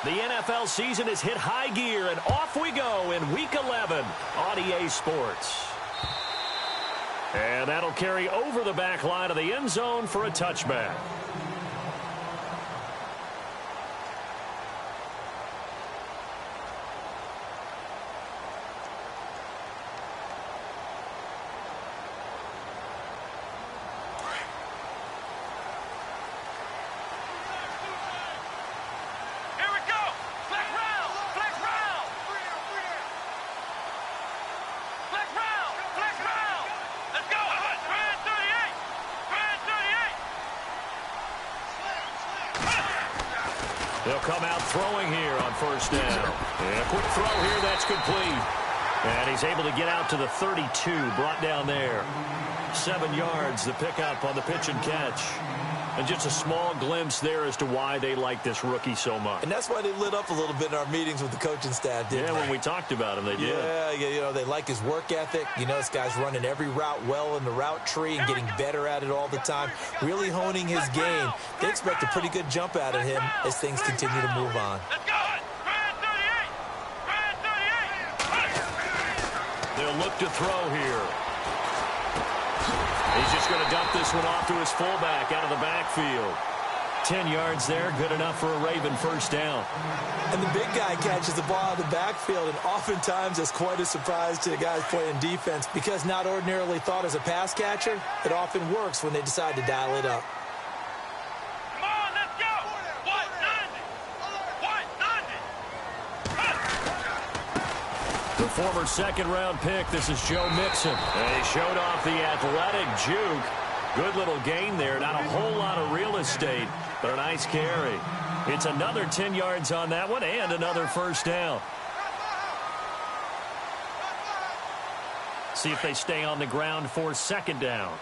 The NFL season has hit high gear, and off we go in Week 11 on EA Sports. And that'll carry over the back line of the end zone for a touchback. They'll come out throwing here on first down. And a quick throw here, that's complete. And he's able to get out to the 32, brought down there. 7 yards, the pickup on the pitch and catch. And just a small glimpse there as to why they like this rookie so much. And that's why they lit up a little bit in our meetings with the coaching staff, didn't they? Yeah, when we talked about him, they did. Yeah, you know, they like his work ethic. You know, this guy's running every route well in the route tree and getting better at it all the time, really honing his game. They expect a pretty good jump out of him as things continue to move on. They'll look to throw here. He's just going to dump this one off to his fullback out of the backfield. 10 yards there, good enough for a Raven first down. And the big guy catches the ball out of the backfield, and oftentimes that's quite a surprise to the guys playing defense because not ordinarily thought as a pass catcher, it often works when they decide to dial it up. Come on, let's go! 190! The former second-round pick, this is Joe Mixon. And he showed off the athletic juke. Good little gain there. Not a whole lot of real estate, but a nice carry. It's another 10 yards on that one and another first down. See if they stay on the ground for second down.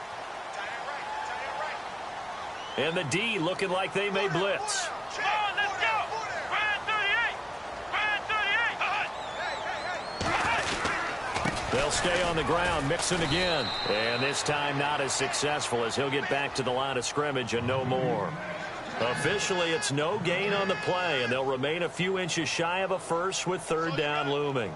And the D looking like they may blitz. Come on, let's go! They'll stay on the ground, Mixon again. And this time not as successful as he'll get back to the line of scrimmage and no more. Officially, it's no gain on the play, and they'll remain a few inches shy of a first with third down looming.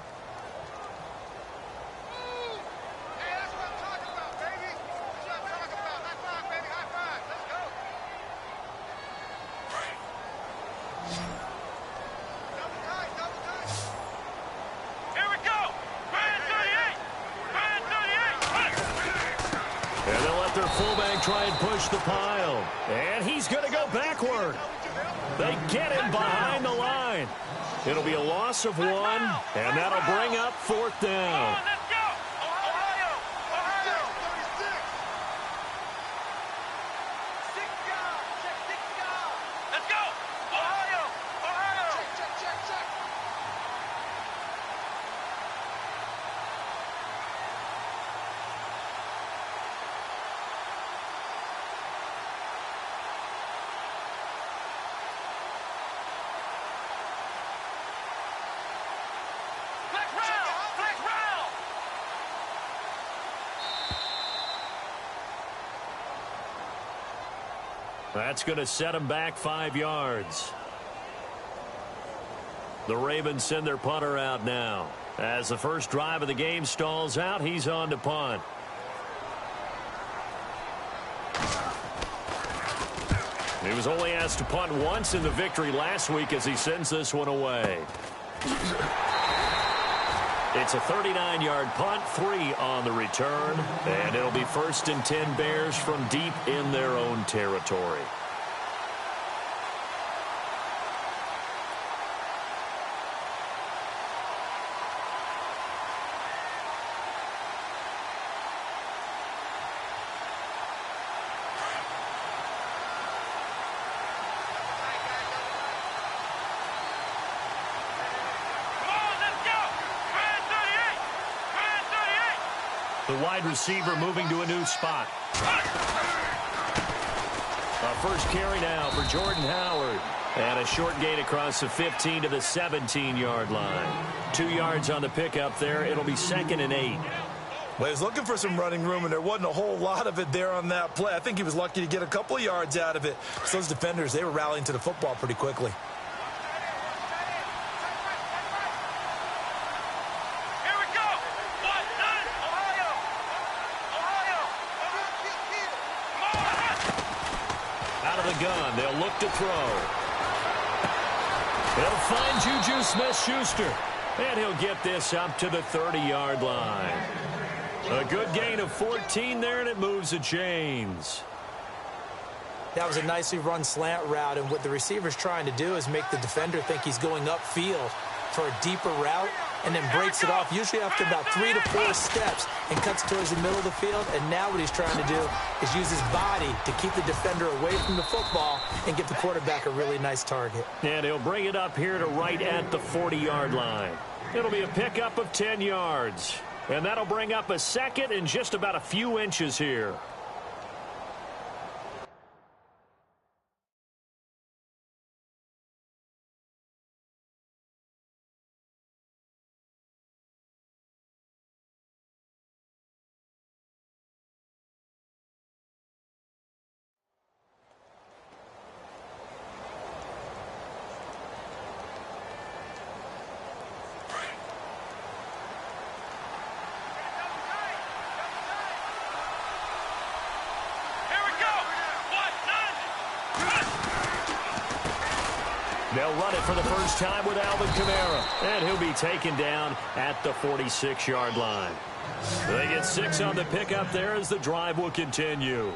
Try and push the pile. And he's going to go backward. They get him behind the line. It'll be a loss of 1, and that'll bring up fourth down. That's going to set him back 5 yards. The Ravens send their punter out now. As the first drive of the game stalls out, he's on to punt. He was only asked to punt once in the victory last week as he sends this one away. It's a 39-yard punt, 3 on the return, and it'll be first and 10 Bears from deep in their own territory. The wide receiver moving to a new spot. A first carry now for Jordan Howard. And a short gain across the 15 to the 17-yard line. 2 yards on the pickup there. It'll be 2nd and 8. Well, he was looking for some running room, and there wasn't a whole lot of it there on that play. I think he was lucky to get a couple of yards out of it. So those defenders, they were rallying to the football pretty quickly. of the gun. They'll look to throw. He'll find Juju Smith-Schuster. And he'll get this up to the 30-yard line. A good gain of 14 there, and it moves the chains. That was a nicely run slant route, and what the receiver's trying to do is make the defender think he's going upfield for a deeper route, and then breaks it off, usually after about 3 to 4 steps, and cuts towards the middle of the field. And now what he's trying to do is use his body to keep the defender away from the football and give the quarterback a really nice target. And he'll bring it up here to right at the 40-yard line. It'll be a pickup of 10 yards. And that'll bring up a second and just about a few inches here. They'll run it for the first time with Alvin Kamara. And he'll be taken down at the 46-yard line. They get 6 on the pickup there as the drive will continue.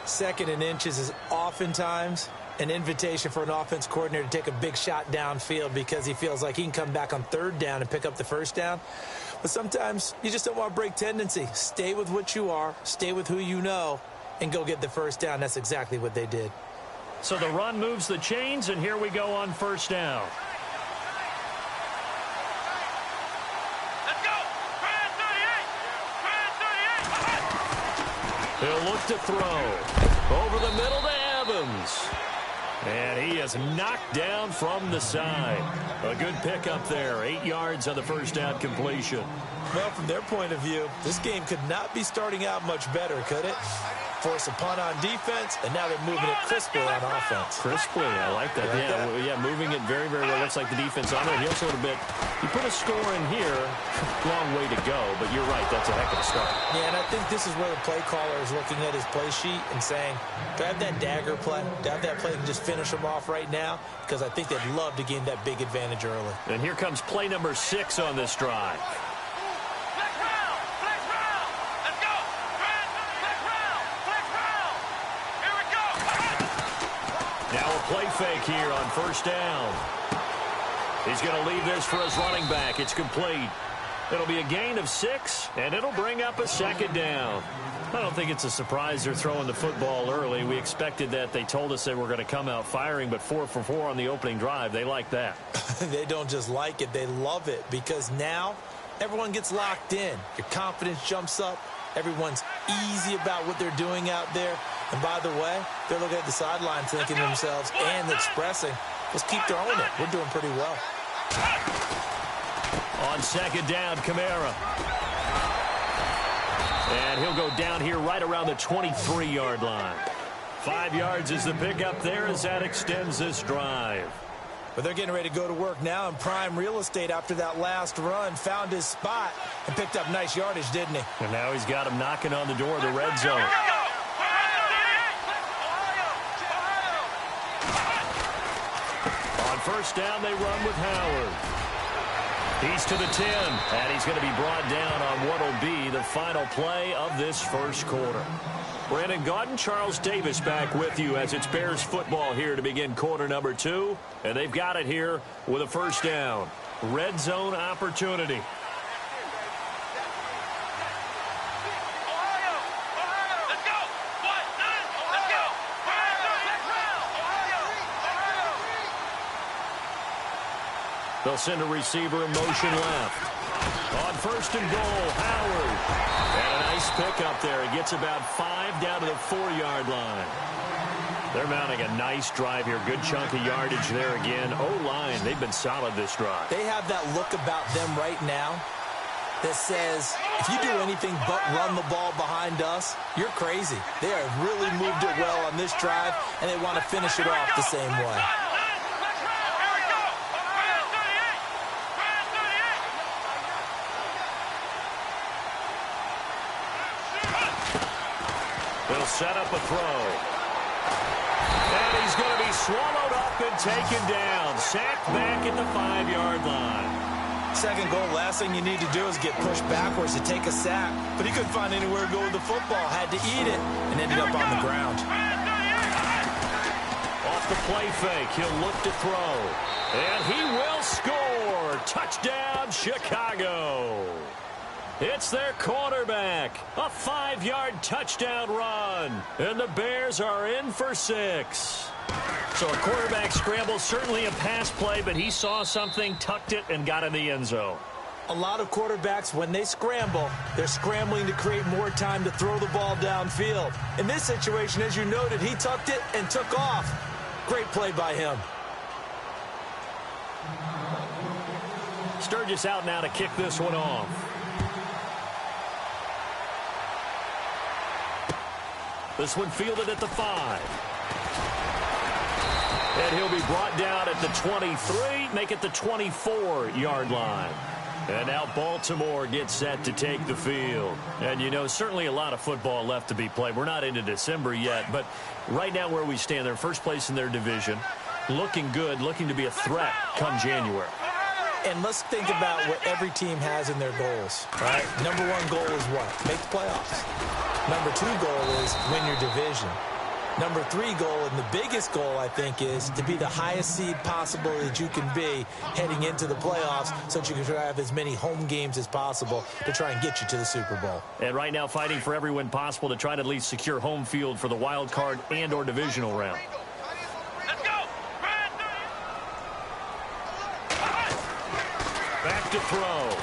2nd and inches is oftentimes an invitation for an offense coordinator to take a big shot downfield because he feels like he can come back on 3rd down and pick up the 1st down. But sometimes you just don't want to break tendency. Stay with what you are, stay with who you know, and go get the 1st down. That's exactly what they did. So the run moves the chains, and here we go on 1st down. Let's go. Try 38. He'll look to throw. Over the middle to Evans. And he is knocked down from the side. A good pickup there. 8 yards on the 1st down completion. Well, from their point of view, this game could not be starting out much better, could it? Force a punt on defense, and now they're moving it crisply on offense. Crisply, I like that. Yeah, moving it very, very well. Looks like the defense on it. He also a bit. You put a score in here, long way to go, but you're right. That's a heck of a start. Yeah, and I think this is where the play caller is looking at his play sheet and saying, do I have that dagger play? Do I have that play and just finish them off right now? Because I think they'd love to gain that big advantage early. And here comes play number 6 on this drive. Now a play fake here on 1st down. He's going to leave this for his running back. It's complete. It'll be a gain of 6, and it'll bring up a 2nd down. I don't think it's a surprise they're throwing the football early. We expected that. They told us they were going to come out firing, but 4 for 4 on the opening drive. They like that. They don't just like it. They love it because now everyone gets locked in. Your confidence jumps up. Everyone's easy about what they're doing out there. And by the way, they're looking at the sideline thinking to themselves and expressing, let's keep throwing it. We're doing pretty well. On 2nd down, Kamara. And he'll go down here right around the 23-yard line. 5 yards is the pickup there as that extends this drive. But they're getting ready to go to work now in prime real estate after that last run. Found his spot and picked up nice yardage, didn't he? And now he's got him knocking on the door of the red zone. On 1st down, they run with Howard. He's to the 10, and he's going to be brought down on what will be the final play of this 1st quarter. Brandon Gaudin, Charles Davis back with you as it's Bears football here to begin quarter number 2. And they've got it here with a 1st down. Red zone opportunity. They'll send a receiver in motion left. On 1st and goal, Howard. And a nice pickup there. He gets about 5 down to the 4-yard line. They're mounting a nice drive here. Good chunk of yardage there again. O-line, they've been solid this drive. They have that look about them right now that says, if you do anything but run the ball behind us, you're crazy. They have really moved it well on this drive, and they want to finish it off the same way. They'll set up a throw. he's going to be swallowed up and taken down. Sacked back at the 5-yard line. Second goal, last thing you need to do is get pushed backwards to take a sack. But he couldn't find anywhere to go with the football. Had to eat it and ended up on the ground. Off the play fake, he'll look to throw. And he will score. Touchdown, Chicago. It's their quarterback. A 5-yard touchdown run. And the Bears are in for 6. So a quarterback scramble, certainly a pass play, but he saw something, tucked it, and got in the end zone. A lot of quarterbacks, when they scramble, they're scrambling to create more time to throw the ball downfield. In this situation, as you noted, he tucked it and took off. Great play by him. Sturgis out now to kick this one off. This one fielded at the 5. And he'll be brought down at the 23, make it the 24-yard line. And now Baltimore gets set to take the field. And, you know, certainly a lot of football left to be played. We're not into December yet, but right now where we stand, they're first place in their division, looking good, looking to be a threat come January. And let's think about what every team has in their goals, right? Number 1 goal is what? Make the playoffs. Number 2 goal is win your division. Number 3 goal, and the biggest goal, I think, is to be the highest seed possible that you can be heading into the playoffs so that you can have as many home games as possible to try and get you to the Super Bowl. And right now fighting for every win possible to try to at least secure home field for the wild card and or divisional round. Let's go. Back to throw.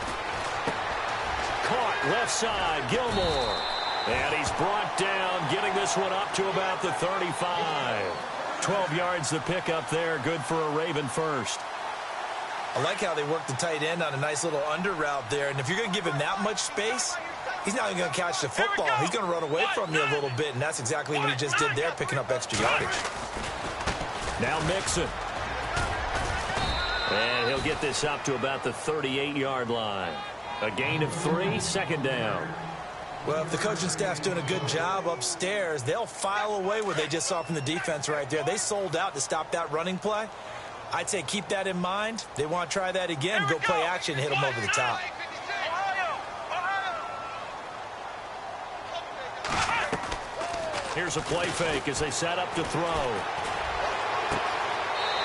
Caught left side, Gilmore. And he's brought down, getting this one up to about the 35. 12 yards to pick up there. Good for a Raven first. I like how they work the tight end on a nice little under route there. And if you're going to give him that much space, he's not even going to catch the football. He's going to run away from you a little bit, and that's exactly what he just did there, picking up extra yardage. Now Mixon. And he'll get this up to about the 38-yard line. A gain of 3, second down. Well, if the coaching staff's doing a good job upstairs, they'll file away what they just saw from the defense right there. They sold out to stop that running play. I'd say keep that in mind. They want to try that again, go play action, and hit them over the top. Here's a play fake as they set up to throw.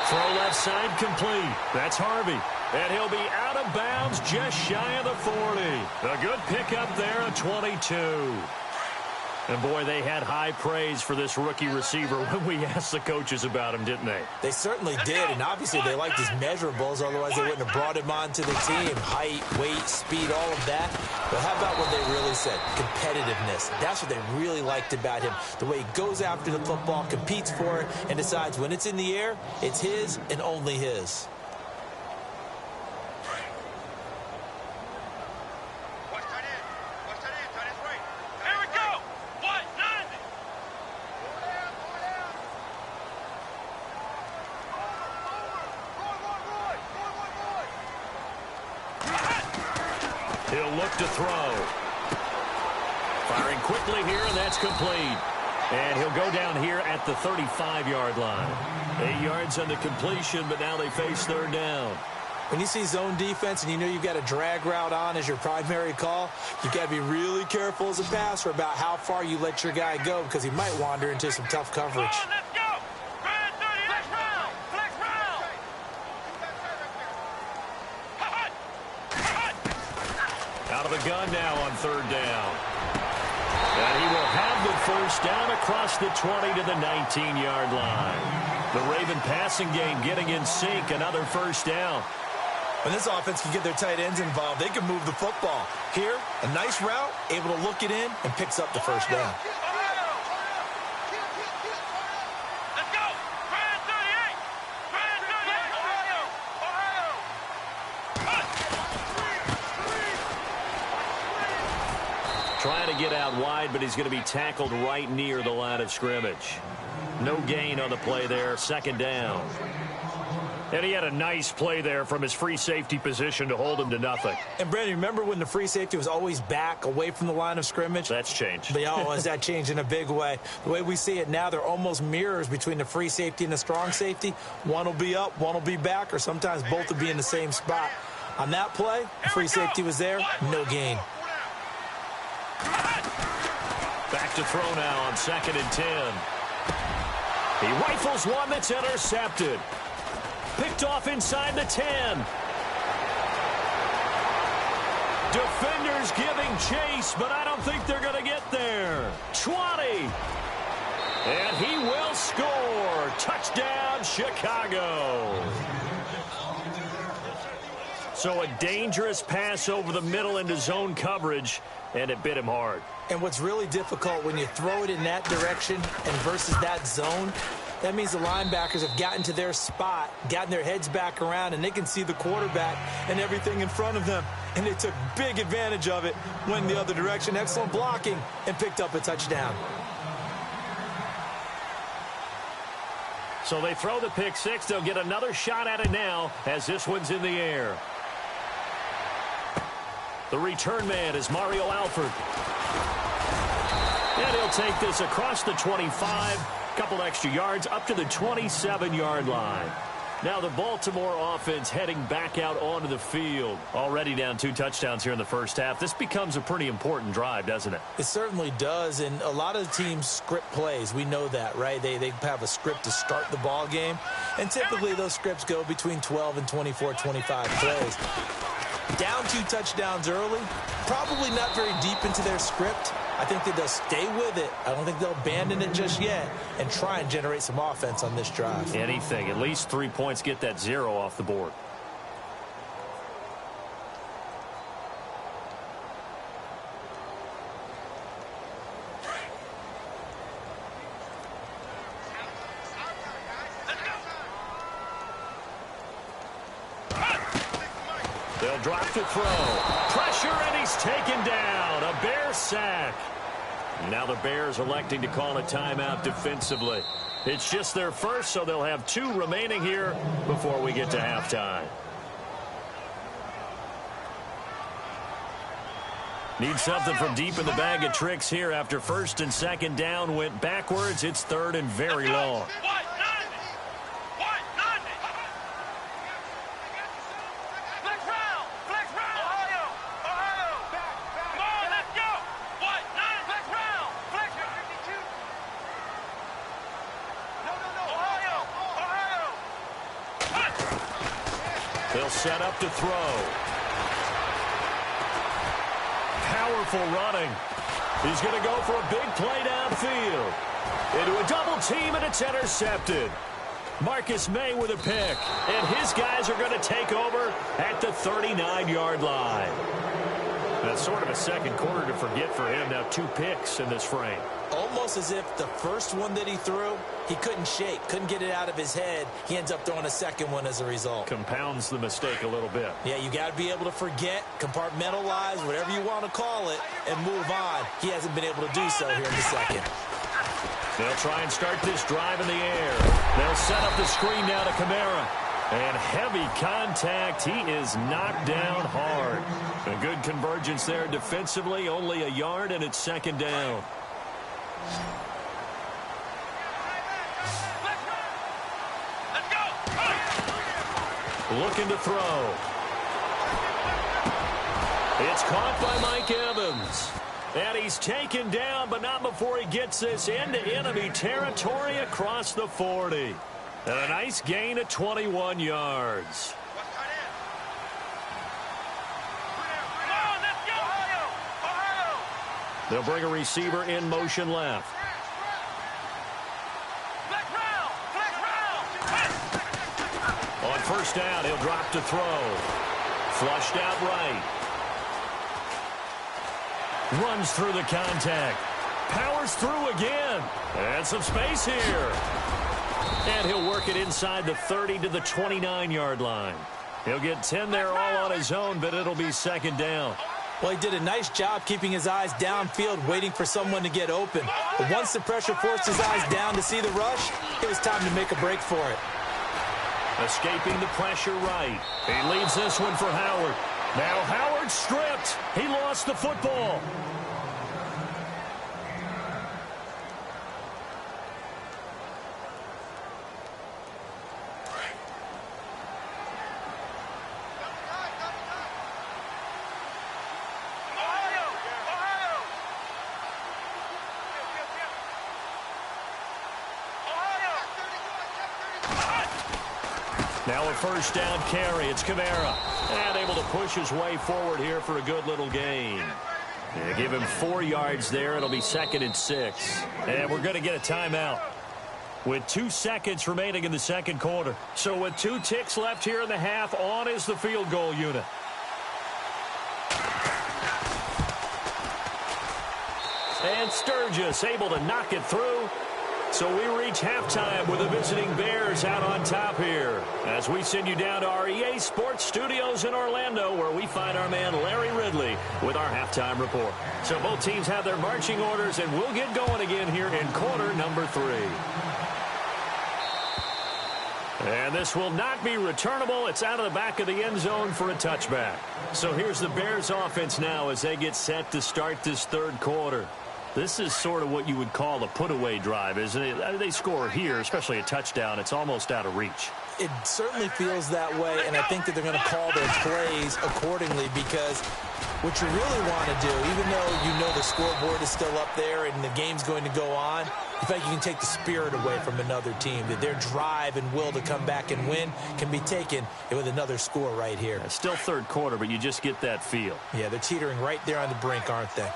Throw left side complete. That's Harvey. And he'll be out of bounds just shy of the 40. A good pickup there, a 22. And, boy, they had high praise for this rookie receiver when we asked the coaches about him, didn't they? They certainly did, and obviously they liked his measurables. Otherwise, they wouldn't have brought him onto the team. Height, weight, speed, all of that. But how about what they really said? Competitiveness. That's what they really liked about him. The way he goes after the football, competes for it, and decides when it's in the air, it's his and only his. He'll look to throw. Firing quickly here, and that's complete. And he'll go down here at the 35-yard line. 8 yards on the completion, but now they face third down. When you see zone defense and you know you've got a drag route on as your primary call, you've got to be really careful as a passer about how far you let your guy go because he might wander into some tough coverage. Out of the gun now on third down. And he will have the first down across the 20 to the 19-yard line. The Raven passing game getting in sync, another first down. When this offense can get their tight ends involved, they can move the football. Here, a nice route, able to look it in, and picks up the first down. Trying to get out wide, but he's going to be tackled right near the line of scrimmage. No gain on the play there, second down. And he had a nice play there from his free safety position to hold him to nothing. And, Brandon, remember when the free safety was always back away from the line of scrimmage? That's changed. But, oh, has that changed in a big way? The way we see it now, they're almost mirrors between the free safety and the strong safety. One will be up, one will be back, or sometimes both will be in the same spot. On that play, the free safety was there, no gain. Back to throw now on 2nd and 10. He rifles one that's intercepted. Picked off inside the 10. Defenders giving chase, but I don't think they're going to get there. 20. And he will score. Touchdown, Chicago. So a dangerous pass over the middle into zone coverage, and it bit him hard. And what's really difficult when you throw it in that direction and versus that zone, that means the linebackers have gotten to their spot, gotten their heads back around, and they can see the quarterback and everything in front of them. And they took big advantage of it, went the other direction, excellent blocking, and picked up a touchdown. So they throw the pick six. They'll get another shot at it now as this one's in the air. The return man is Mario Alford. And he'll take this across the 25. Couple extra yards up to the 27-yard line. Now the Baltimore offense heading back out onto the field. Already down 2 touchdowns here in the first half. This becomes a pretty important drive, doesn't it? It certainly does, and a lot of teams script plays. We know that, right? They have a script to start the ball game, and typically those scripts go between 12 and 24, 25 plays. Down 2 touchdowns early, probably not very deep into their script. I think that they'll stay with it. I don't think they'll abandon it just yet and try and generate some offense on this drive. Anything. At least 3 points, get that 0 off the board. They'll drop to throw. Pressure, and he's taken down. A Bear sack. Now the Bears electing to call a timeout defensively. It's just their first, so they'll have 2 remaining here before we get to halftime. Need something from deep in the bag of tricks here after 1st and 2nd down went backwards. It's 3rd and very long. They'll set up to throw. Powerful running. He's going to go for a big play downfield. Into a double team, and it's intercepted. Marcus May with a pick. And his guys are going to take over at the 39-yard line. That's sort of a second quarter to forget for him. Now 2 picks in this frame. Almost as if the first one that he threw, he couldn't shake, couldn't get it out of his head. He ends up throwing a second one as a result. Compounds the mistake a little bit. Yeah, you got to be able to forget, compartmentalize, whatever you want to call it, and move on. He hasn't been able to do so here in the second. They'll try and start this drive in the air. They'll set up the screen now to Kamara. And heavy contact. He is knocked down hard. A good convergence there defensively. Only a yard, and it's 2nd down. Looking to throw. It's caught by Mike Evans. And he's taken down, but not before he gets this into enemy territory across the 40. And a nice gain of 21 yards. They'll bring a receiver in motion left. On 1st down, he'll drop to throw. Flushed out right. Runs through the contact. Powers through again. And some space here. And he'll work it inside the 30 to the 29-yard line. He'll get 10 there all on his own, but it'll be 2nd down. Well, he did a nice job keeping his eyes downfield, waiting for someone to get open. But once the pressure forced his eyes down to see the rush, it was time to make a break for it. Escaping the pressure right. He leaves this one for Howard. Now Howard stripped. He lost the football. Now a first down carry. It's Kamara. And able to push his way forward here for a good little gain. Yeah, give him 4 yards there. It'll be 2nd and 6. And we're going to get a timeout with 2 seconds remaining in the second quarter. So with 2 ticks left here in the half, on is the field goal unit. And Sturgis able to knock it through. So we reach halftime with the visiting Bears out on top here as we send you down to our EA Sports Studios in Orlando, where we find our man Larry Ridley with our halftime report. So both teams have their marching orders, and we'll get going again here in quarter number 3. And this will not be returnable. It's out of the back of the end zone for a touchback. So here's the Bears offense now as they get set to start this third quarter. This is sort of what you would call a put-away drive, isn't it? They score here, especially a touchdown. It's almost out of reach. It certainly feels that way, and I think that they're going to call their plays accordingly, because what you really want to do, even though you know the scoreboard is still up there and the game's going to go on, you think you can take the spirit away from another team, that their drive and will to come back and win can be taken with another score right here. It's still third quarter, but you just get that feel. Yeah, they're teetering right there on the brink, aren't they?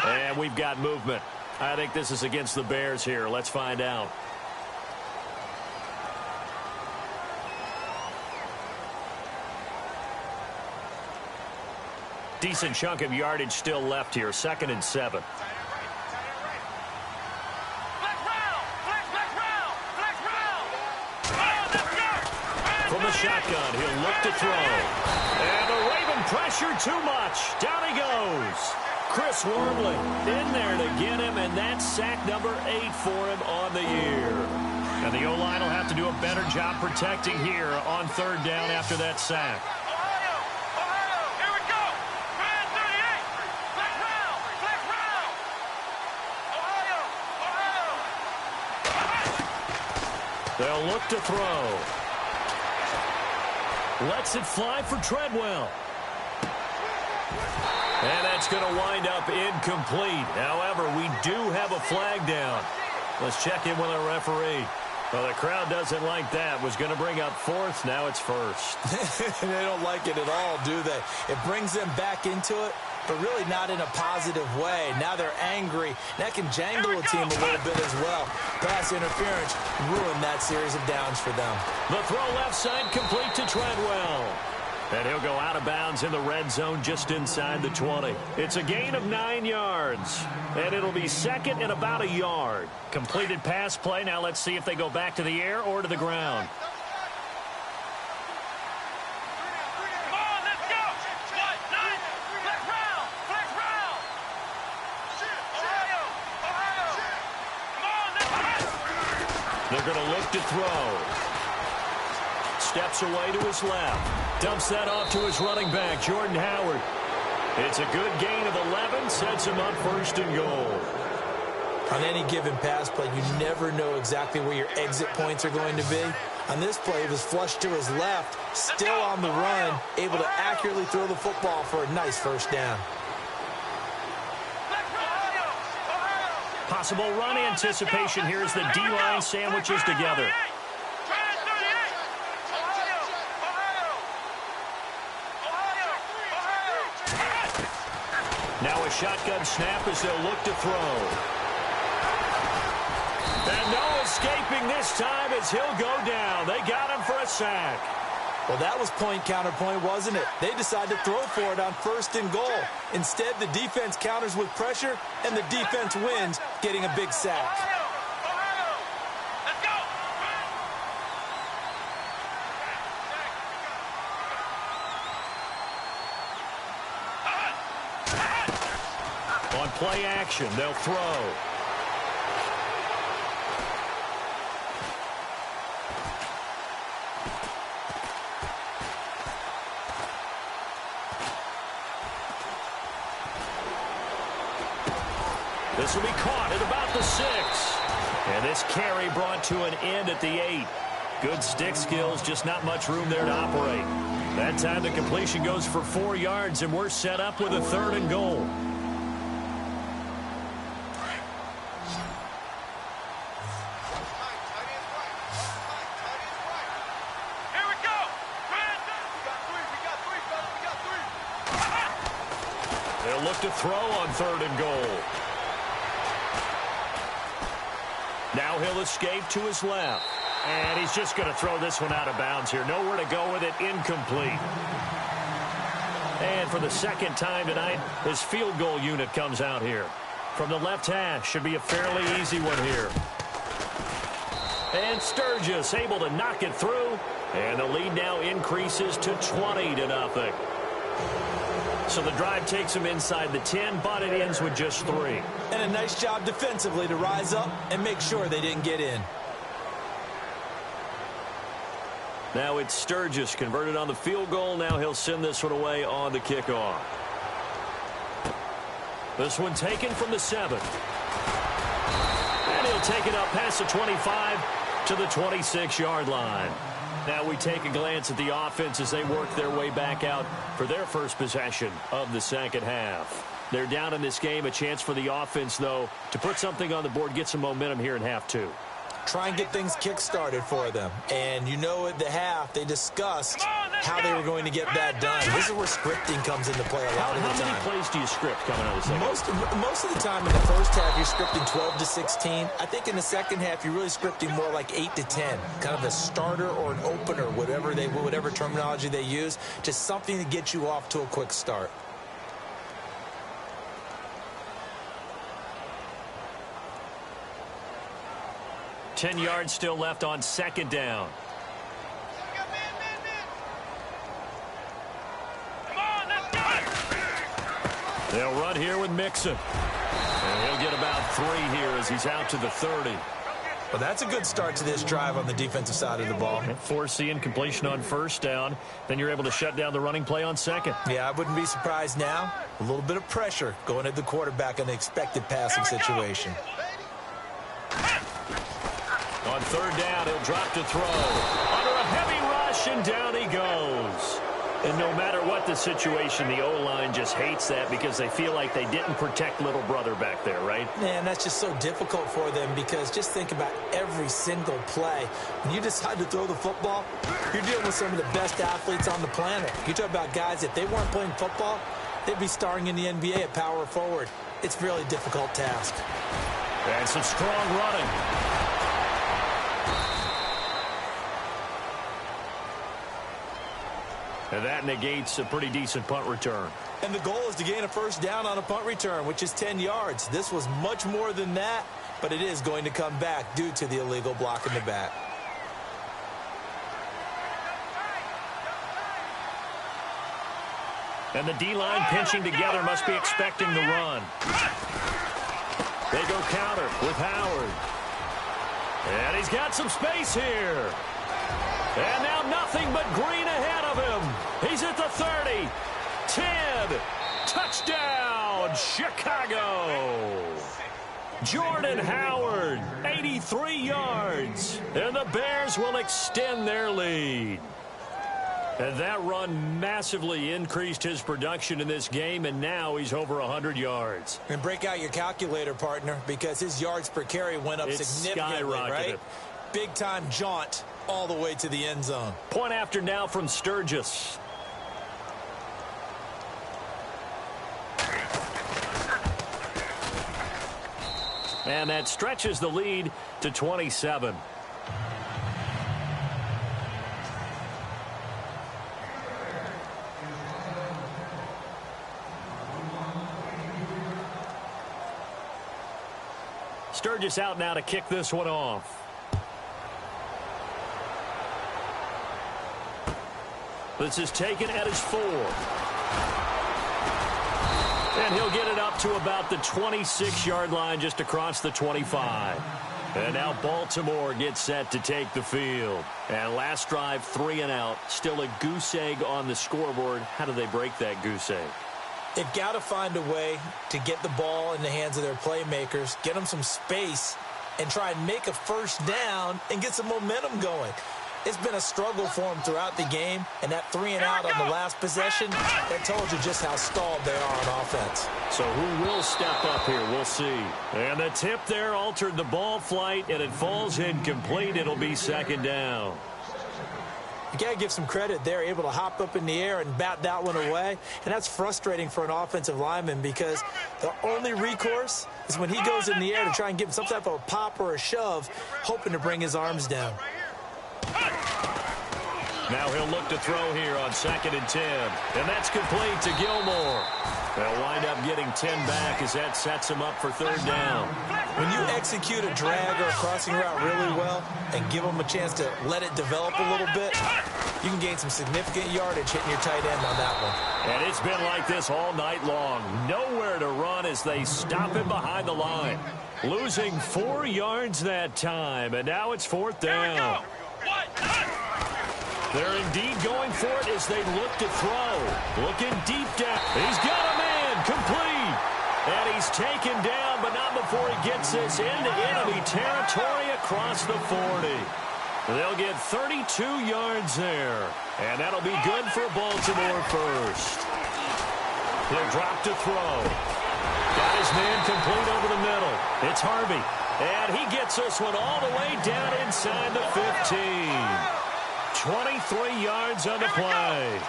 And we've got movement. I think this is against the Bears here. Let's find out. Decent chunk of yardage still left here. 2nd and 7. From the shotgun, he'll look to throw. And the Raven pressure too much. Down he goes. Chris Wormley in there to get him, and that's sack number 8 for him on the year. And the O-line will have to do a better job protecting here on third down after that sack. Here we go. Man 38. Flex round. Ohio. They'll look to throw. Lets it fly for Treadwell. And that's going to wind up incomplete. However, we do have a flag down. Let's check in with our referee. Well, the crowd doesn't like that. Was going to bring up 4th. Now it's 1st. They don't like it at all, do they? It brings them back into it, but really not in a positive way. Now they're angry. That can jangle a team a little bit as well. Pass interference ruined that series of downs for them. The throw left side complete to Treadwell. And he'll go out of bounds in the red zone just inside the 20. It's a gain of 9 yards. And it'll be 2nd and about a yard. Completed pass play. Now let's see if they go back to the air or to the ground. Come on, let's go. What? 9. Flex round. Ohio. Come on, let's go. They're going to look to throw. Steps away to his left. Dumps that off to his running back, Jordan Howard. It's a good gain of 11. Sets him up 1st and goal. On any given pass play, you never know exactly where your exit points are going to be. On this play, it was flushed to his left, still on the run, able to accurately throw the football for a nice first down. Possible run anticipation here as the D-line sandwiches together. Now a shotgun snap as they'll look to throw. And no escaping this time as he'll go down. They got him for a sack. Well, that was point counterpoint, wasn't it? They decided to throw for it on 1st and goal. Instead, the defense counters with pressure, and the defense wins, getting a big sack. On play action, they'll throw. This will be caught at about the 6. And this carry brought to an end at the 8. Good stick skills, just not much room there to operate. That time the completion goes for 4 yards, and we're set up with a 3rd and goal. Here we go. We got three. They'll look to throw on 3rd and goal. Now he'll escape to his left. And he's just going to throw this one out of bounds here. Nowhere to go with it. Incomplete. And for the second time tonight, his field goal unit comes out here. From the left hash, should be a fairly easy one here. And Sturgis able to knock it through. And the lead now increases to 20-0. So the drive takes him inside the 10, but it ends with just 3. And a nice job defensively to rise up and make sure they didn't get in. Now it's Sturgis converted on the field goal. Now he'll send this one away on the kickoff. This one taken from the 7. And he'll take it up past the 25 to the 26-yard line. Now we take a glance at the offense as they work their way back out for their first possession of the second half. They're down in this game. A chance for the offense, though, to put something on the board, get some momentum here in half 2. Try and get things kick-started for them. And you know at the half, they discussed how they were going to get that done. This is where scripting comes into play a lot of the time. How many plays do you script coming out of the second? Most of the time in the first half, you're scripting 12 to 16. I think in the second half, you're really scripting more like 8 to 10. Kind of a starter or an opener, whatever terminology they use. Just something to get you off to a quick start. Ten yards still left on second down. Come on, let's go. They'll run here with Mixon. And he'll get about 3 here as he's out to the 30. Well, that's a good start to this drive on the defensive side of the ball. Force the incompletion on first down. Then you're able to shut down the running play on second. Yeah, I wouldn't be surprised now. A little bit of pressure going at the quarterback in an expected passing situation. On third down, he'll drop to throw. Under a heavy rush, and down he goes. And no matter what the situation, the O-line just hates that because they feel like they didn't protect little brother back there, right? Man, that's just so difficult for them because just think about every single play. When you decide to throw the football, you're dealing with some of the best athletes on the planet. You talk about guys, if they weren't playing football, they'd be starring in the NBA at power forward. It's a really difficult task. And some strong running. And that negates a pretty decent punt return. And the goal is to gain a first down on a punt return, which is 10 yards. This was much more than that, but it is going to come back due to the illegal block in the back. And the D-line pinching together must be expecting the run. They go counter with Howard. And he's got some space here. And now nothing but green ahead of him. He's at the 30. 10. Touchdown, Chicago. Jordan Howard, 83 yards. And the Bears will extend their lead. And that run massively increased his production in this game, and now he's over 100 yards. And break out your calculator, partner, because his yards per carry went up significantly, right? Big-time jaunt all the way to the end zone. Point after now from Sturgis. And that stretches the lead to 27. Sturgis out now to kick this one off. This is taken at his 4. And he'll get it up to about the 26-yard line just across the 25. And now Baltimore gets set to take the field. And last drive, 3 and out. Still a goose egg on the scoreboard. How do they break that goose egg? They've got to find a way to get the ball in the hands of their playmakers, get them some space, and try and make a first down and get some momentum going. It's been a struggle for them throughout the game, and that 3-and-out on the last possession, that told you just how stalled they are on offense. So who will step up here? We'll see. And the tip there altered the ball flight, and it falls incomplete. It'll be second down. You got to give some credit. They're able to hop up in the air and bat that one away, and that's frustrating for an offensive lineman because the only recourse is when he goes in the air to try and give him some type of a pop or a shove, hoping to bring his arms down. Now he'll look to throw here on 2nd and 10. And that's complete to Gilmore. They'll wind up getting 10 back as that sets him up for 3rd down. When you execute a drag or a crossing route really well and give them a chance to let it develop a little bit, you can gain some significant yardage hitting your tight end on that one. And it's been like this all night long. Nowhere to run as they stop him behind the line. Losing 4 yards that time, and now it's 4th down. They're indeed going for it as they look to throw. Looking deep down. He's got a man complete. And he's taken down, but not before he gets this into enemy territory across the 40. They'll get 32 yards there. And that'll be good for Baltimore first. He'll drop to throw. Got his man complete over the middle. It's Harvey. And he gets this one all the way down inside the 15. 23 yards on the play.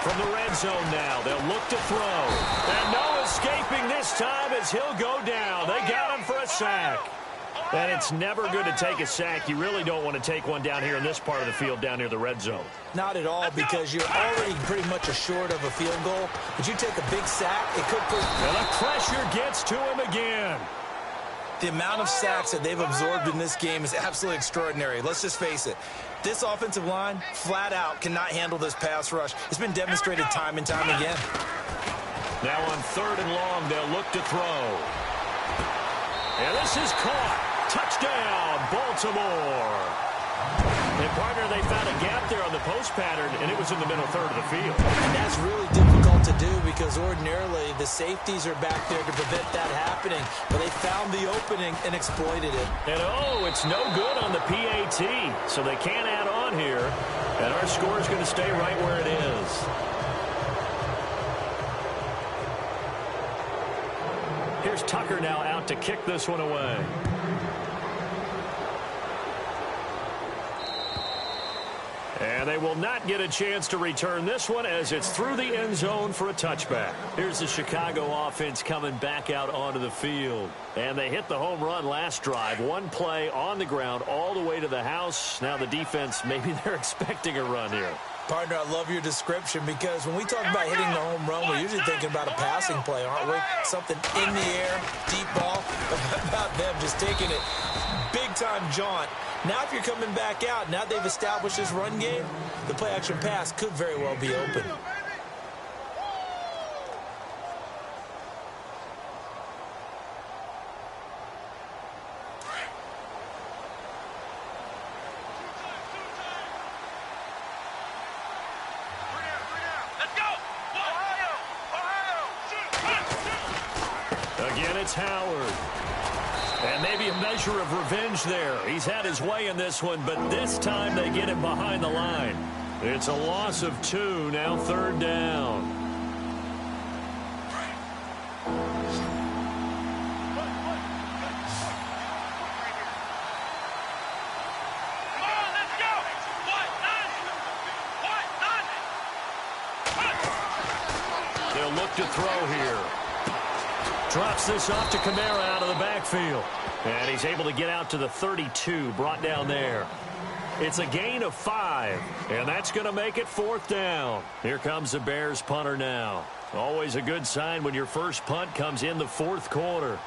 From the red zone now, they'll look to throw. And no escaping this time as he'll go down. They got him for a sack. And it's never good to take a sack. You really don't want to take one down here in this part of the field down near the red zone. Not at all, because you're already pretty much assured of a field goal. But you take a big sack, it could put... And the pressure gets to him again. The amount of sacks that they've absorbed in this game is absolutely extraordinary. Let's just face it. This offensive line, flat out, cannot handle this pass rush. It's been demonstrated time and time again. Now on 3rd and long, they'll look to throw. And this is caught. Touchdown, Baltimore. And, partner, they found a gap there on the post pattern, and it was in the middle 3rd of the field. And that's really difficult to do because ordinarily the safeties are back there to prevent that happening. But they found the opening and exploited it. And, oh, it's no good on the PAT, so they can't add on here. And our score is going to stay right where it is. Here's Tucker now out to kick this one away. And they will not get a chance to return this one as it's through the end zone for a touchback. Here's the Chicago offense coming back out onto the field. And they hit the home run last drive. One play on the ground all the way to the house. Now the defense, maybe they're expecting a run here. Partner, I love your description because when we talk about hitting the home run, we're usually thinking about a passing play, aren't we? Something in the air, deep ball. About them just taking it big-time jaunt. Now if you're coming back out, now they've established this run game, the play-action pass could very well be open. Again, it's Howard. And maybe a measure of revenge there. He's had his way in this one, but this time they get him behind the line. It's a loss of 2, now 3rd down. They'll look to throw here. Drops this off to Kamara out of the backfield. And he's able to get out to the 32, brought down there. It's a gain of 5, and that's going to make it 4th down. Here comes the Bears punter now. Always a good sign when your first punt comes in the 4th quarter.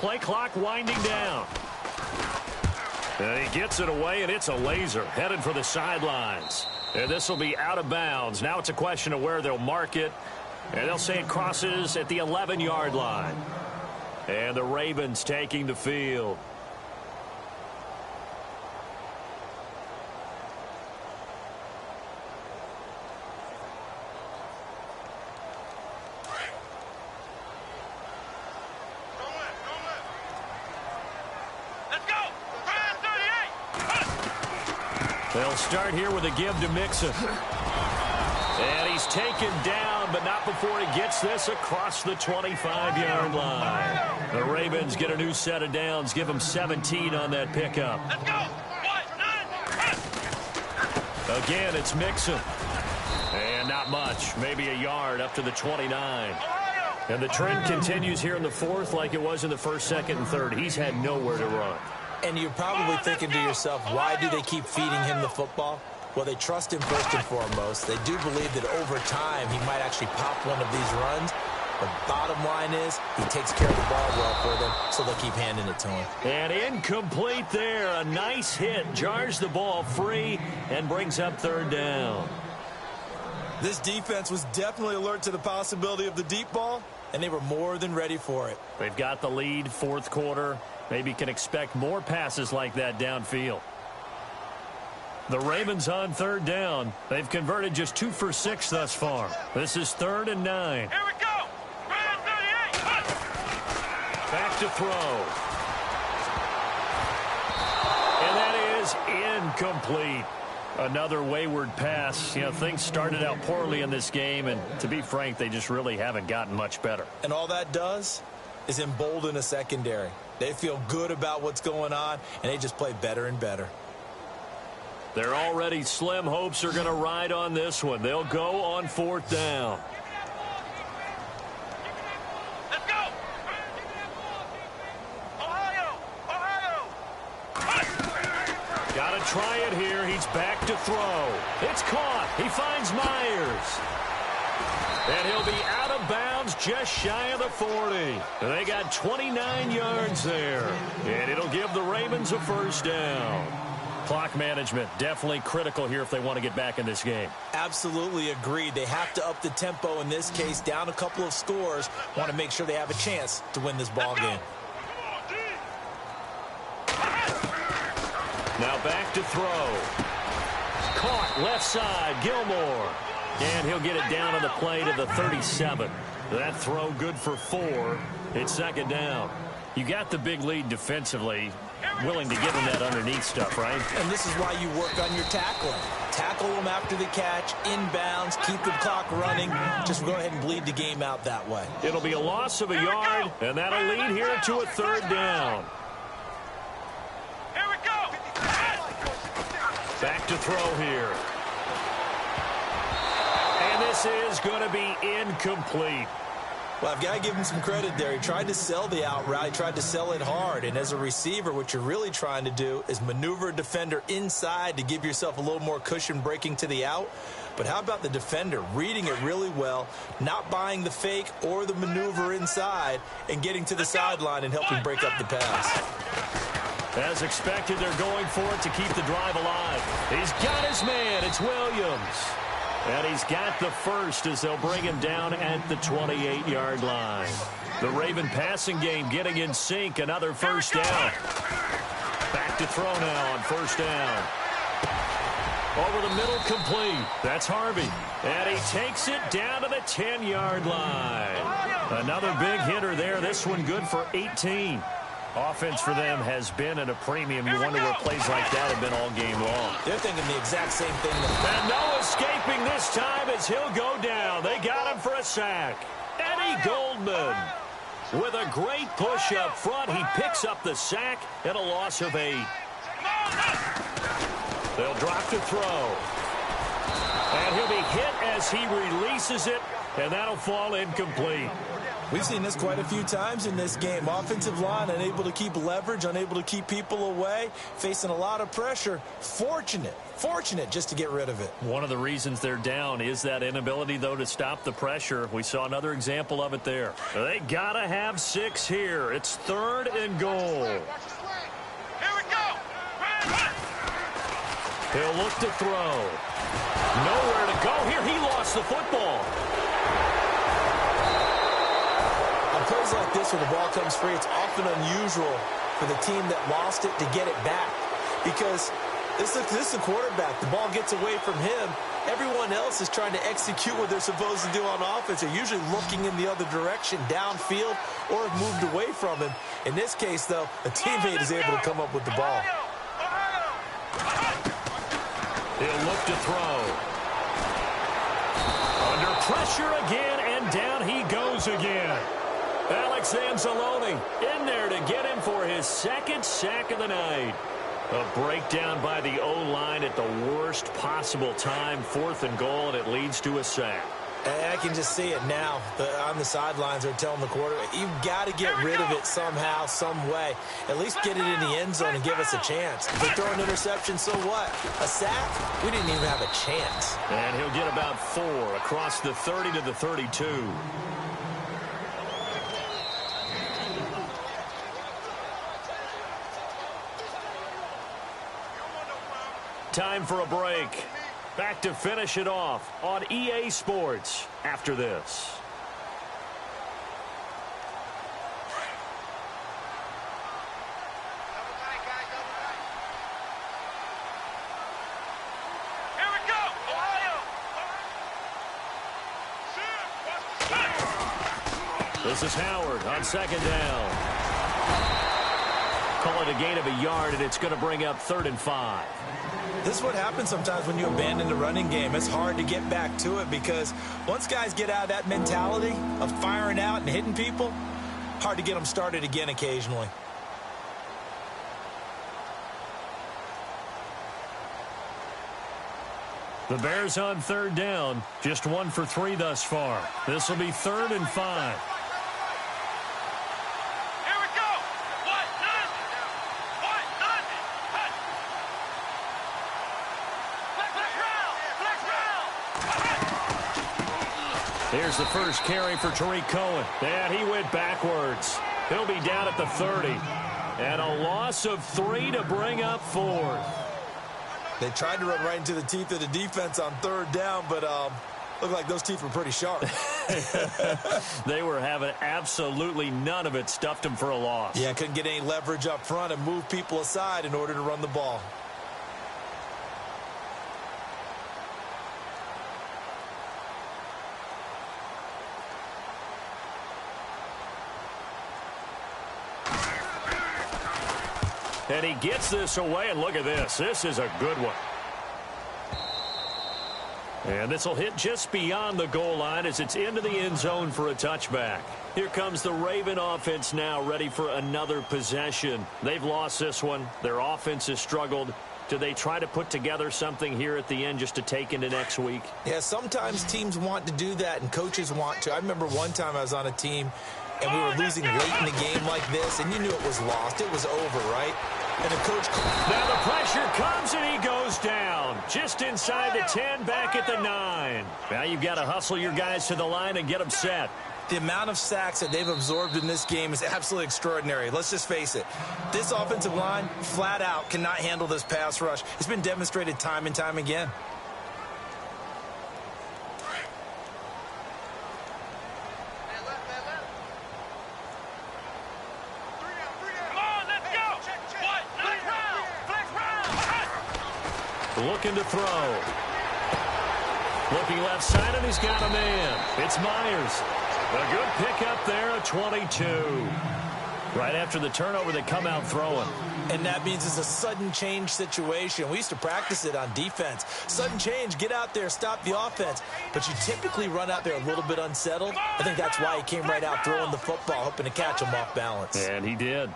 Play clock winding down. And he gets it away, and it's a laser headed for the sidelines. And this will be out of bounds. Now it's a question of where they'll mark it. And they'll say it crosses at the 11-yard line. And the Ravens taking the field. They'll start here with a give to Mixon. And he's taken down, but not before he gets this across the 25-yard line. The Ravens get a new set of downs, give them 17 on that pickup. Let's go. Again, it's Mixon. And not much, maybe a yard up to the 29. And the trend continues here in the fourth like it was in the first, second, and third. He's had nowhere to run. And you're probably thinking to yourself, why do they keep feeding him the football? Well, they trust him first and foremost. They do believe that over time he might actually pop one of these runs. But bottom line is he takes care of the ball well for them, so they'll keep handing it to him. And incomplete there. A nice hit. Jars the ball free and brings up third down. This defense was definitely alert to the possibility of the deep ball, and they were more than ready for it. They've got the lead, fourth quarter. Maybe can expect more passes like that downfield. The Ravens on third down. They've converted just 2 for 6 thus far. This is 3rd and 9. Here we go. Back to throw. And that is incomplete. Another wayward pass. You know, things started out poorly in this game, and to be frank, they just really haven't gotten much better. And all that does is embolden a secondary. They feel good about what's going on, and they just play better and better. Their already slim hopes are going to ride on this one. They'll go on 4th down. Let's go. Ohio. Got to try it here. He's back to throw. It's caught. He finds Myers. And he'll be out of bounds just shy of the 40. They got 29 yards there. And it'll give the Ravens a first down. Clock management definitely critical here if they want to get back in this game. Absolutely agreed. They have to up the tempo in this case, down a couple of scores. Want to make sure they have a chance to win this ball game. Now back to throw. Caught left side, Gilmore. And he'll get it down on the play to the 37. That throw good for 4. It's 2nd down. You got the big lead defensively. Willing to give him that underneath stuff, right? And this is why you work on your tackling. Tackle them after the catch, inbounds, keep the clock running. Just go ahead and bleed the game out that way. It'll be a loss of a yard, and that'll lead here to a 3rd down. Here we go. Back to throw here. And this is going to be incomplete. Well, I've got to give him some credit there. He tried to sell the out route. He tried to sell it hard. And as a receiver, what you're really trying to do is maneuver a defender inside to give yourself a little more cushion breaking to the out. But how about the defender reading it really well, not buying the fake or the maneuver inside, and getting to the sideline and helping break up the pass? As expected, they're going for it to keep the drive alive. He's got his man. It's Williams. And he's got the first as they'll bring him down at the 28-yard line. The Raven passing game getting in sync. Another first down. Back to throw now on 1st down. Over the middle, complete. That's Harvey. And he takes it down to the 10-yard line. Another big hitter there. This one good for 18. Offense for them has been at a premium. You wonder where plays like that have been all game long. They're thinking the exact same thing. And no escaping this time as he'll go down. They got him for a sack. Eddie Goldman with a great push up front. He picks up the sack and a loss of 8. They'll drop to throw. And he'll be hit as he releases it, and that'll fall incomplete. We've seen this quite a few times in this game. Offensive line unable to keep leverage, unable to keep people away, facing a lot of pressure. Fortunate just to get rid of it. One of the reasons they're down is that inability, though, to stop the pressure. We saw another example of it there. They got to have 6 here. It's 3rd and goal. Here we go. He'll look to throw. Nowhere to go here. He lost the football. On plays like this, when the ball comes free, it's often unusual for the team that lost it to get it back. Because this is the quarterback. The ball gets away from him. Everyone else is trying to execute what they're supposed to do on offense. They're usually looking in the other direction, downfield, or have moved away from him. In this case, though, a teammate is able to come up with the ball. He'll look to throw. Under pressure again, and down he goes again. Alex Anzalone in there to get him for his 2nd sack of the night. A breakdown by the O-line at the worst possible time. 4th and goal, and it leads to a sack. I can just see it now. On the sidelines, they're telling the quarterback, you've got to get rid of it somehow, some way. At least get it in the end zone and give us a chance. If they throw an interception, so what? A sack? We didn't even have a chance. And he'll get about 4 across the 30 to the 32. Time for a break. Back to finish it off on EA Sports after this. Here we go. Ohio. This is Howard on 2nd down. Call it a gain of a yard, and it's going to bring up 3rd and 5. This is what happens sometimes when you abandon the running game. It's hard to get back to it because once guys get out of that mentality of firing out and hitting people, hard to get them started again occasionally. The Bears on 3rd down, just 1 for 3 thus far. This will be 3rd and 5. Here's the first carry for Tariq Cohen. And he went backwards. He'll be down at the 30. And a loss of 3 to bring up 4th. They tried to run right into the teeth of the defense on 3rd down, but looked like those teeth were pretty sharp. They were having absolutely none of it. Stuffed them for a loss. Yeah, couldn't get any leverage up front and move people aside in order to run the ball. And he gets this away, and look at this. This is a good one. And this will hit just beyond the goal line as it's into the end zone for a touchback. Here comes the Raven offense now, ready for another possession. They've lost this one. Their offense has struggled. Do they try to put together something here at the end just to take into next week? Yeah, sometimes teams want to do that, and coaches want to. I remember one time I was on a team, and we were losing late in the game like this, and you knew it was lost. It was over, right? And the coach... Now the pressure comes, and he goes down. Just inside the 10, back at the 9. Now you've got to hustle your guys to the line and get them set. The amount of sacks that they've absorbed in this game is absolutely extraordinary. Let's just face it. This offensive line, flat out, cannot handle this pass rush. It's been demonstrated time and time again. Looking to throw. Looking left side, and he's got a man. It's Myers. A good pickup there, a 22. Right after the turnover, they come out throwing. And that means it's a sudden change situation. We used to practice it on defense. Sudden change, get out there, stop the offense. But you typically run out there a little bit unsettled. I think that's why he came right out throwing the football, hoping to catch him off balance. And he did.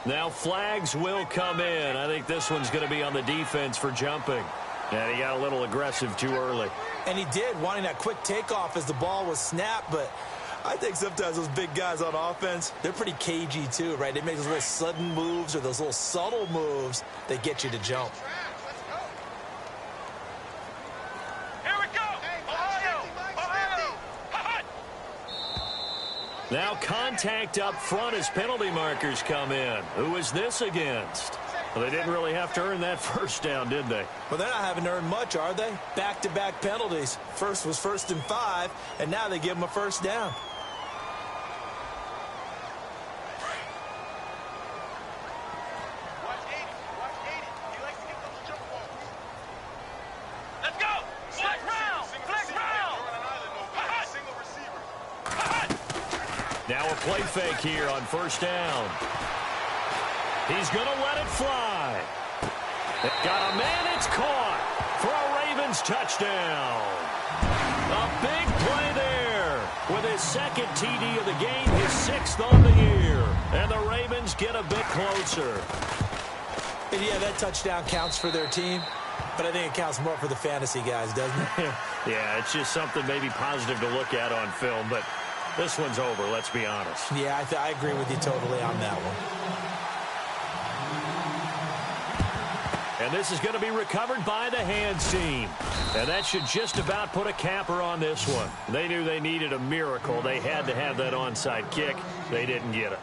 Now flags will come in. I think this one's going to be on the defense for jumping. And he got a little aggressive too early. And he did, wanting that quick takeoff as the ball was snapped. But I think sometimes those big guys on offense, they're pretty cagey too, right? They make those little sudden moves or those little subtle moves that get you to jump. Here we go. Ohio. Ohio. Hot. Now contact up front as penalty markers come in. Who is this against? Well, they didn't really have to earn that first down, did they? Well, they're not having earned much, are they? Back-to-back penalties. First was 1st and 5, and now they give them a first down. Watch 80. Watch 80. He likes to get those jump balls. Let's go. Flex round. Flex round. Hot. Single receiver. Hot. Now a play fake here on first down. He's going to let it fly. Got a man, it's caught for a Ravens touchdown. A big play there with his second TD of the game, his 6th on the year. And the Ravens get a bit closer. And yeah, that touchdown counts for their team, but I think it counts more for the fantasy guys, doesn't it? Yeah, it's just something maybe positive to look at on film, but this one's over, let's be honest. Yeah, I agree with you totally on that one. And this is going to be recovered by the hands team. And that should just about put a capper on this one. They knew they needed a miracle. They had to have that onside kick. They didn't get it.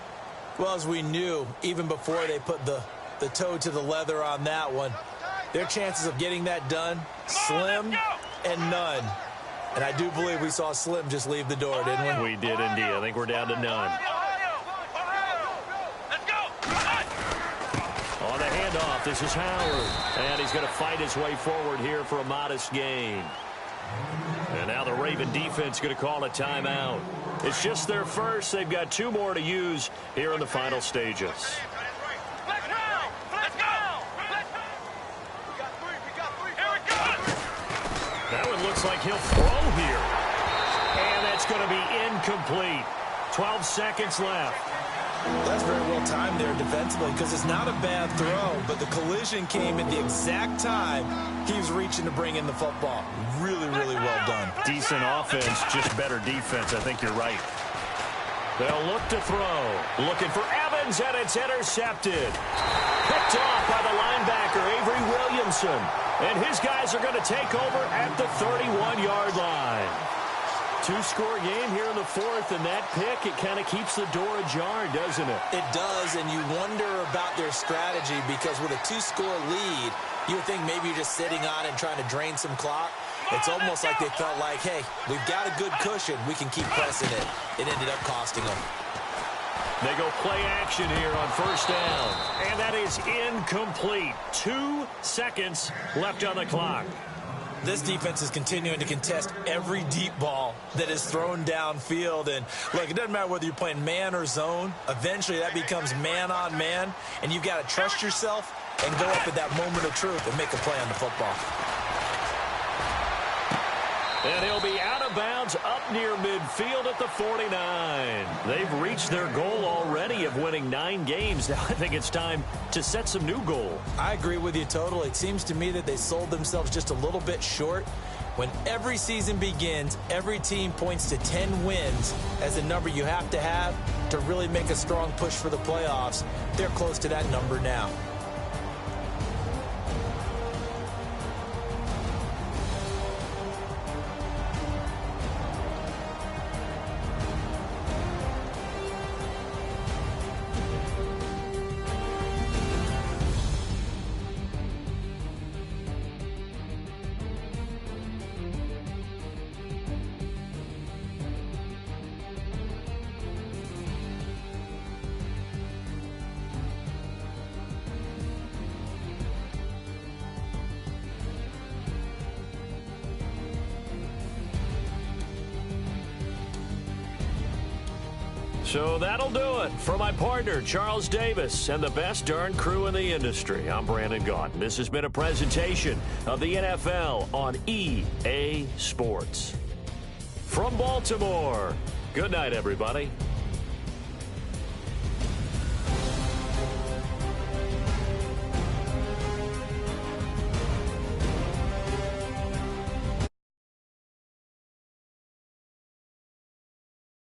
Well, as we knew, even before they put the toe to the leather on that one, their chances of getting that done, slim and none. And I do believe we saw Slim just leave the door, didn't we? We did indeed. I think we're down to none. On the handoff, this is Howard. And he's going to fight his way forward here for a modest gain. And now the Raven defense going to call a timeout. It's just their first. They've got 2 more to use here in the final stages. That one looks like he'll throw here. And that's going to be incomplete. 12 seconds left. That's very well timed there defensively because it's not a bad throw, but the collision came at the exact time he was reaching to bring in the football. Really, really well done. Decent offense, just better defense. I think you're right. They'll look to throw. Looking for Evans, and it's intercepted. Picked off by the linebacker, Avery Williamson. And his guys are going to take over at the 31-yard line. 2-score game here in the 4th, and that pick, it kind of keeps the door ajar, doesn't it? It does, and you wonder about their strategy because with a 2-score lead, you would think maybe you're just sitting on and trying to drain some clock. It's almost like they felt like, hey, we've got a good cushion. We can keep pressing it. It ended up costing them. They go play action here on first down, and that is incomplete. 2 seconds left on the clock. This defense is continuing to contest every deep ball that is thrown downfield. And, look, it doesn't matter whether you're playing man or zone. Eventually, that becomes man-on-man, and you've got to trust yourself and go up at that moment of truth and make a play on the football. And he'll be out of bounds up near midfield at the 49. They've reached their goal already of winning 9 games. Now I think it's time to set some new goals. I agree with you totally. It seems to me that they sold themselves just a little bit short. When every season begins, every team points to 10 wins as a number you have to really make a strong push for the playoffs. They're close to that number now. So that'll do it. For my partner, Charles Davis, and the best darn crew in the industry, I'm Brandon Gaudin. This has been a presentation of the NFL on EA Sports. From Baltimore, good night, everybody.